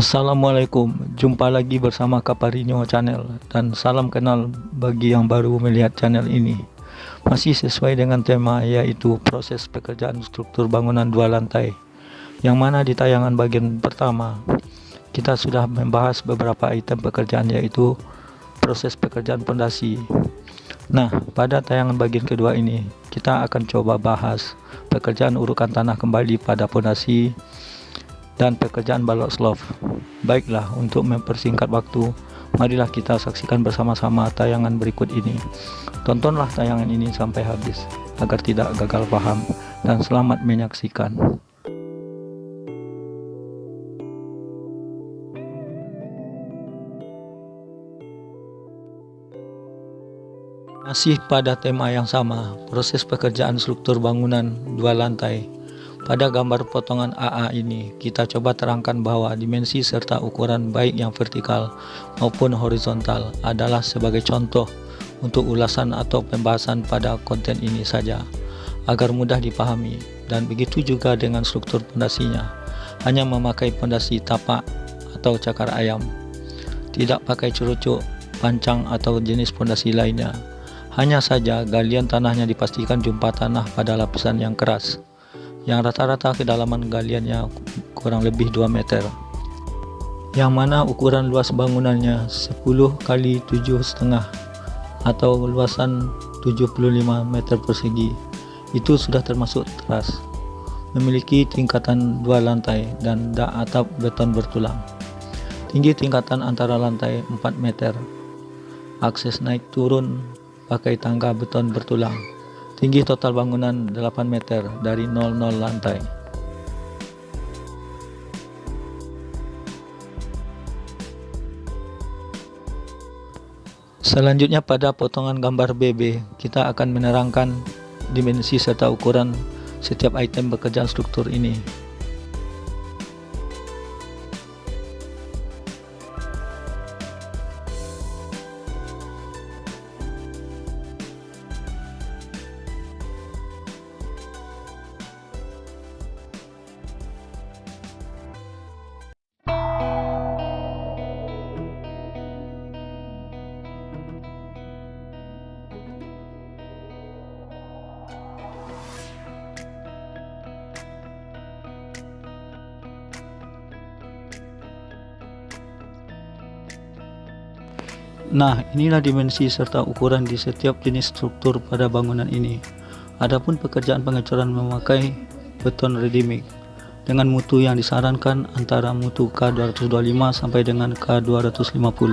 Assalamualaikum, jumpa lagi bersama Kaparinho Channel dan salam kenal bagi yang baru melihat channel ini. Masih sesuai dengan tema, yaitu proses pekerjaan struktur bangunan 2 lantai, yang mana di tayangan bagian pertama kita sudah membahas beberapa item pekerjaan, yaitu proses pekerjaan pondasi. Nah, pada tayangan bagian kedua ini kita akan coba bahas pekerjaan urukan tanah kembali pada pondasi dan pekerjaan balok slope. Baiklah, untuk mempersingkat waktu, marilah kita saksikan bersama-sama tayangan berikut ini. Tontonlah tayangan ini sampai habis agar tidak gagal paham, dan selamat menyaksikan. Masih pada tema yang sama, proses pekerjaan struktur bangunan 2 lantai. Pada gambar potongan AA ini, kita coba terangkan bahwa dimensi serta ukuran baik yang vertikal maupun horizontal adalah sebagai contoh untuk ulasan atau pembahasan pada konten ini saja, agar mudah dipahami, dan begitu juga dengan struktur pondasinya. Hanya memakai pondasi tapak atau cakar ayam, tidak pakai cerucuk, pancang atau jenis pondasi lainnya. Hanya saja galian tanahnya dipastikan jumpa tanah pada lapisan yang keras, yang rata-rata kedalaman galiannya kurang lebih 2 meter, yang mana ukuran luas bangunannya 10 kali 7,5 atau luasan 75 meter persegi. Itu sudah termasuk teras. Memiliki tingkatan 2 lantai dan dak atap beton bertulang. Tinggi tingkatan antara lantai 4 meter. Akses naik turun pakai tangga beton bertulang. Tinggi total bangunan 8 meter dari 00 lantai. Selanjutnya pada potongan gambar BB, kita akan menerangkan dimensi serta ukuran setiap item pekerjaan struktur ini. Nah, inilah dimensi serta ukuran di setiap jenis struktur pada bangunan ini. Adapun pekerjaan pengecoran memakai beton ready mix dengan mutu yang disarankan antara mutu K225 sampai dengan K250.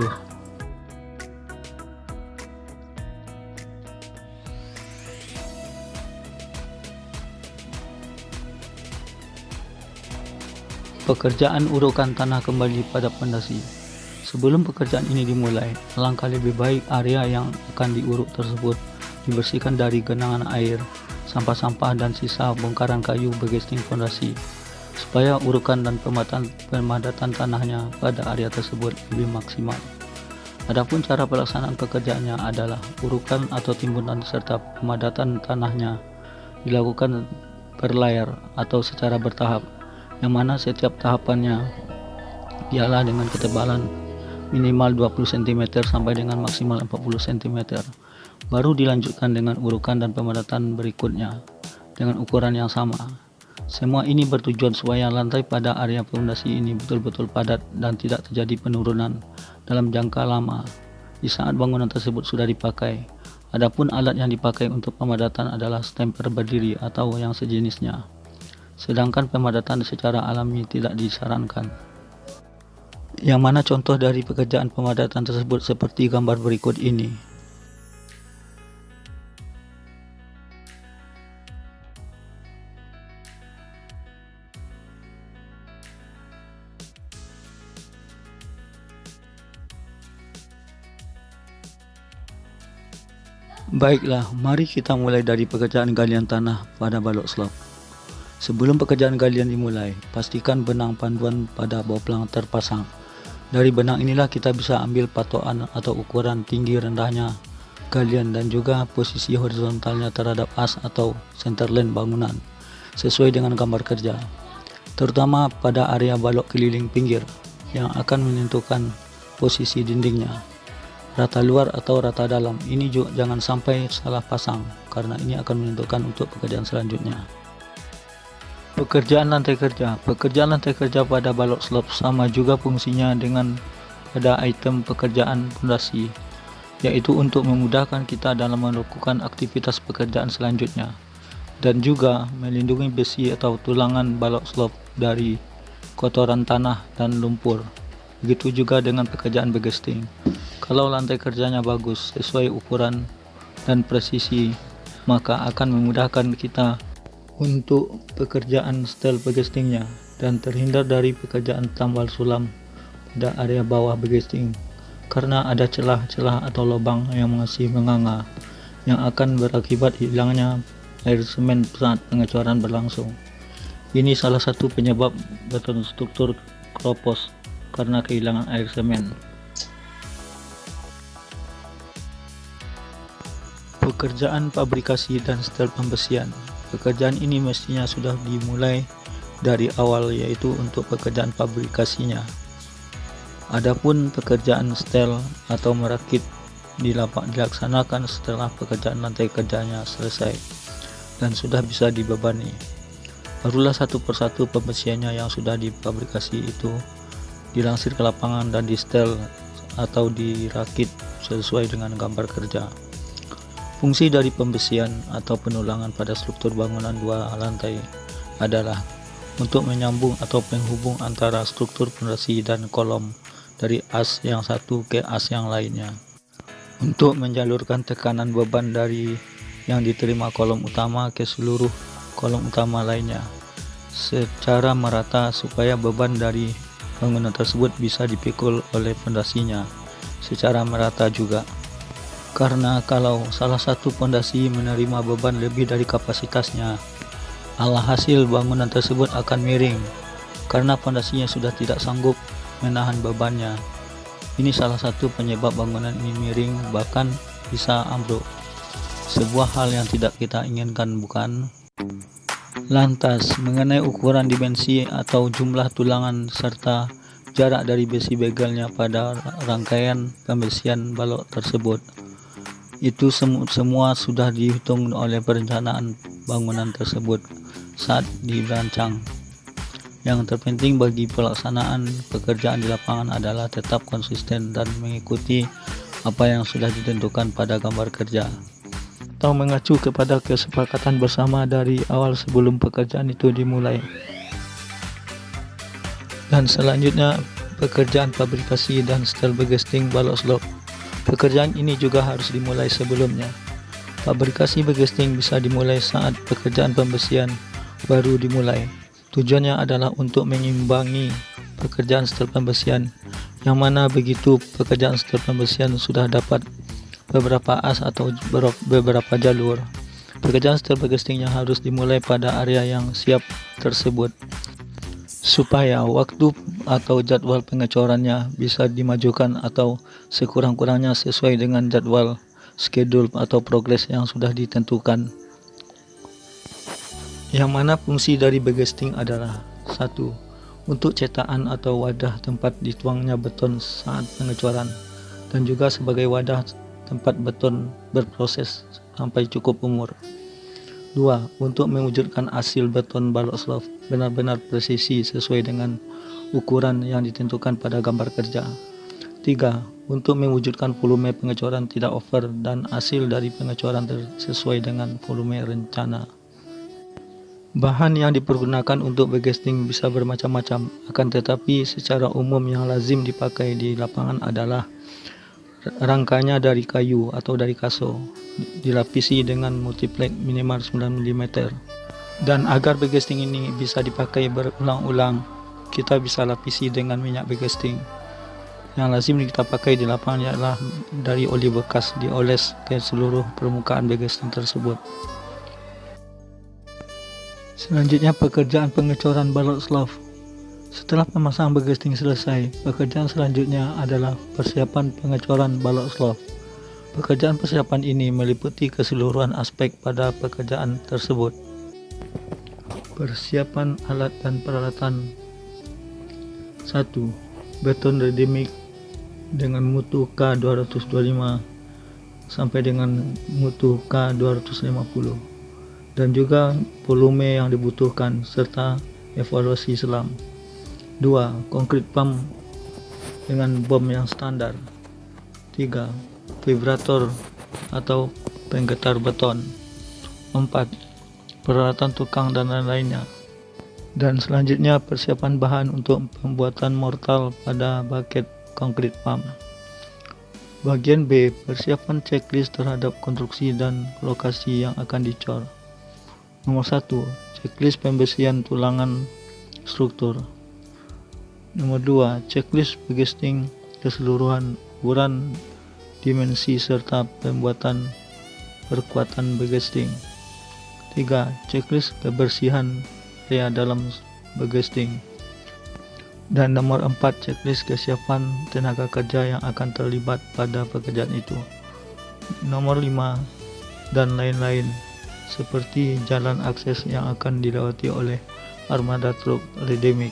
Pekerjaan urukan tanah kembali pada pondasi. Sebelum pekerjaan ini dimulai, alangkah lebih baik area yang akan diuruk tersebut dibersihkan dari genangan air, sampah-sampah dan sisa bongkaran kayu bergesting fondasi, supaya urukan dan pemadatan tanahnya pada area tersebut lebih maksimal. Adapun cara pelaksanaan pekerjaannya adalah urukan atau timbunan serta pemadatan tanahnya dilakukan berlayar atau secara bertahap, yang mana setiap tahapannya ialah dengan ketebalan minimal 20 cm sampai dengan maksimal 40 cm. Baru dilanjutkan dengan urukan dan pemadatan berikutnya dengan ukuran yang sama. Semua ini bertujuan supaya lantai pada area fondasi ini betul-betul padat dan tidak terjadi penurunan dalam jangka lama di saat bangunan tersebut sudah dipakai. Adapun alat yang dipakai untuk pemadatan adalah stemper berdiri atau yang sejenisnya, sedangkan pemadatan secara alami tidak disarankan. Yang mana contoh dari pekerjaan pemadatan tersebut seperti gambar berikut ini. Baiklah, mari kita mulai dari pekerjaan galian tanah pada balok slope. Sebelum pekerjaan galian dimulai, pastikan benang panduan pada bawah pelang terpasang. Dari benang inilah kita bisa ambil patokan atau ukuran tinggi rendahnya galian dan juga posisi horizontalnya terhadap as atau centerline bangunan sesuai dengan gambar kerja, terutama pada area balok keliling pinggir. yang akan menentukan posisi dindingnya, rata luar atau rata dalam. Ini juga jangan sampai salah pasang, karena ini akan menentukan untuk pekerjaan selanjutnya. Pekerjaan lantai kerja. Pekerjaan lantai kerja pada balok slab sama juga fungsinya dengan pada item pekerjaan pondasi, yaitu untuk memudahkan kita dalam melakukan aktivitas pekerjaan selanjutnya, dan juga melindungi besi atau tulangan balok slab dari kotoran tanah dan lumpur. Begitu juga dengan pekerjaan begesting. Kalau lantai kerjanya bagus, sesuai ukuran dan presisi, maka akan memudahkan kita untuk pekerjaan setel begestingnya dan terhindar dari pekerjaan tambal sulam pada area bawah begesting, karena ada celah-celah atau lubang yang masih menganga yang akan berakibat hilangnya air semen saat pengecoran berlangsung. Ini salah satu penyebab beton struktur keropos karena kehilangan air semen. Pekerjaan fabrikasi dan setel pembesian. Pekerjaan ini mestinya sudah dimulai dari awal, yaitu untuk pekerjaan fabrikasinya. Adapun pekerjaan setel atau merakit dilaksanakan setelah pekerjaan lantai kerjanya selesai dan sudah bisa dibebani. Barulah satu persatu pembesiannya yang sudah difabrikasi itu dilansir ke lapangan dan di setel atau dirakit sesuai dengan gambar kerja. Fungsi dari pembesian atau penulangan pada struktur bangunan dua lantai adalah untuk menyambung atau penghubung antara struktur fondasi dan kolom dari as yang satu ke as yang lainnya, untuk menjalurkan tekanan beban dari yang diterima kolom utama ke seluruh kolom utama lainnya secara merata, supaya beban dari bangunan tersebut bisa dipikul oleh fondasinya secara merata juga. Karena kalau salah satu fondasi menerima beban lebih dari kapasitasnya, alhasil bangunan tersebut akan miring karena fondasinya sudah tidak sanggup menahan bebannya. Ini salah satu penyebab bangunan ini miring, bahkan bisa ambruk. Sebuah hal yang tidak kita inginkan, bukan? Lantas, mengenai ukuran dimensi atau jumlah tulangan serta jarak dari besi begelnya pada rangkaian pembesian balok tersebut, itu semua sudah dihitung oleh perencanaan bangunan tersebut saat dirancang. Yang terpenting bagi pelaksanaan pekerjaan di lapangan adalah tetap konsisten dan mengikuti apa yang sudah ditentukan pada gambar kerja, atau mengacu kepada kesepakatan bersama dari awal sebelum pekerjaan itu dimulai. Dan selanjutnya, pekerjaan fabrikasi dan setel begesting balok slab. Pekerjaan ini juga harus dimulai sebelumnya. Fabrikasi begesting bisa dimulai saat pekerjaan pembesian baru dimulai. Tujuannya adalah untuk mengimbangi pekerjaan setel pembesian, yang mana begitu pekerjaan setel pembesian sudah dapat beberapa as atau beberapa jalur, pekerjaan setel begestingnya harus dimulai pada area yang siap tersebut, supaya waktu atau jadwal pengecorannya bisa dimajukan atau sekurang-kurangnya sesuai dengan jadwal schedule atau progres yang sudah ditentukan. Yang mana fungsi dari begesting adalah: 1. Untuk cetakan atau wadah tempat dituangnya beton saat pengecoran, dan juga sebagai wadah tempat beton berproses sampai cukup umur. 2. Untuk mewujudkan hasil beton balok slab benar-benar presisi sesuai dengan ukuran yang ditentukan pada gambar kerja. 3. Untuk mewujudkan volume pengecoran tidak over dan hasil dari pengecoran sesuai dengan volume rencana. Bahan yang dipergunakan untuk begesting bisa bermacam-macam, akan tetapi secara umum yang lazim dipakai di lapangan adalah rangkanya dari kayu atau dari kaso, dilapisi dengan multiplex minimal 9 mm. Dan agar begesting ini bisa dipakai berulang-ulang, kita bisa lapisi dengan minyak begesting. Yang lazim kita pakai di lapangan ialah dari oli bekas, dioles ke seluruh permukaan begesting tersebut. Selanjutnya, pekerjaan pengecoran balok slab. Setelah pemasangan begesting selesai, pekerjaan selanjutnya adalah persiapan pengecoran balok slab. Pekerjaan persiapan ini meliputi keseluruhan aspek pada pekerjaan tersebut. Persiapan alat dan peralatan. 1. beton ready mix dengan mutu K225 sampai dengan mutu K250, dan juga volume yang dibutuhkan serta evaluasi selam. 2. Konkrit pump dengan bom yang standar. 3. Vibrator atau penggetar beton. 4. Peralatan tukang dan lain-lainnya. Dan selanjutnya persiapan bahan untuk pembuatan mortal pada bucket konkrit pump. Bagian B, persiapan checklist terhadap konstruksi dan lokasi yang akan dicor. Nomor 1, checklist pembersihan tulangan struktur. Nomor 2, checklist begesting keseluruhan ukuran, dimensi serta pembuatan perkuatan begesting. 3. Checklist kebersihan area dalam begesting. Dan nomor 4, checklist kesiapan tenaga kerja yang akan terlibat pada pekerjaan itu. Nomor 5, dan lain-lain, seperti jalan akses yang akan dilewati oleh armada truk ready mix.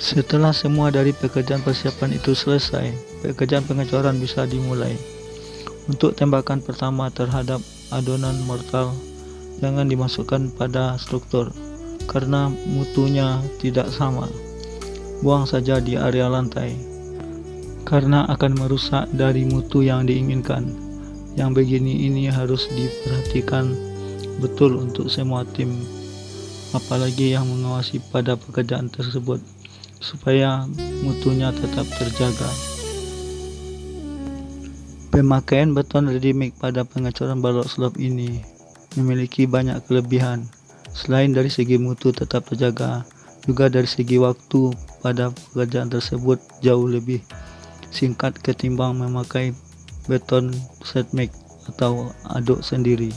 Setelah semua dari pekerjaan persiapan itu selesai, pekerjaan pengecoran bisa dimulai. Untuk tembakan pertama terhadap adonan mortal, jangan dimasukkan pada struktur karena mutunya tidak sama. Buang saja di area lantai karena akan merusak dari mutu yang diinginkan. Yang begini ini harus diperhatikan betul untuk semua tim, apalagi yang mengawasi pada pekerjaan tersebut, supaya mutunya tetap terjaga. Pemakaian beton ready mix pada pengecoran balok slab ini memiliki banyak kelebihan. Selain dari segi mutu tetap terjaga, juga dari segi waktu pada pekerjaan tersebut jauh lebih singkat ketimbang memakai beton set mix atau aduk sendiri.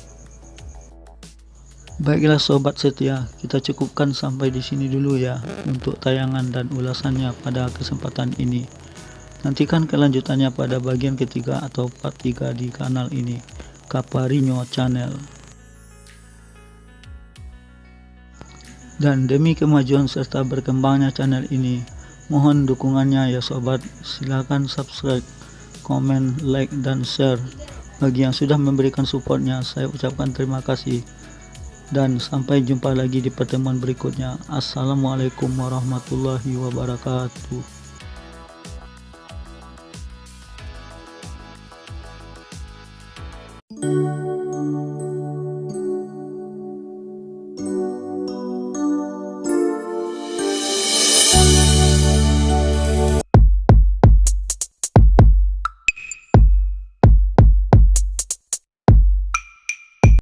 Baiklah sobat setia, kita cukupkan sampai di sini dulu ya untuk tayangan dan ulasannya pada kesempatan ini. Nantikan kelanjutannya pada bagian ketiga atau part 3 di kanal ini, Kaparinho Channel. Dan demi kemajuan serta berkembangnya channel ini, mohon dukungannya ya sobat. Silakan subscribe, komen, like, dan share. Bagi yang sudah memberikan supportnya, saya ucapkan terima kasih. Dan sampai jumpa lagi di pertemuan berikutnya. Assalamualaikum warahmatullahi wabarakatuh.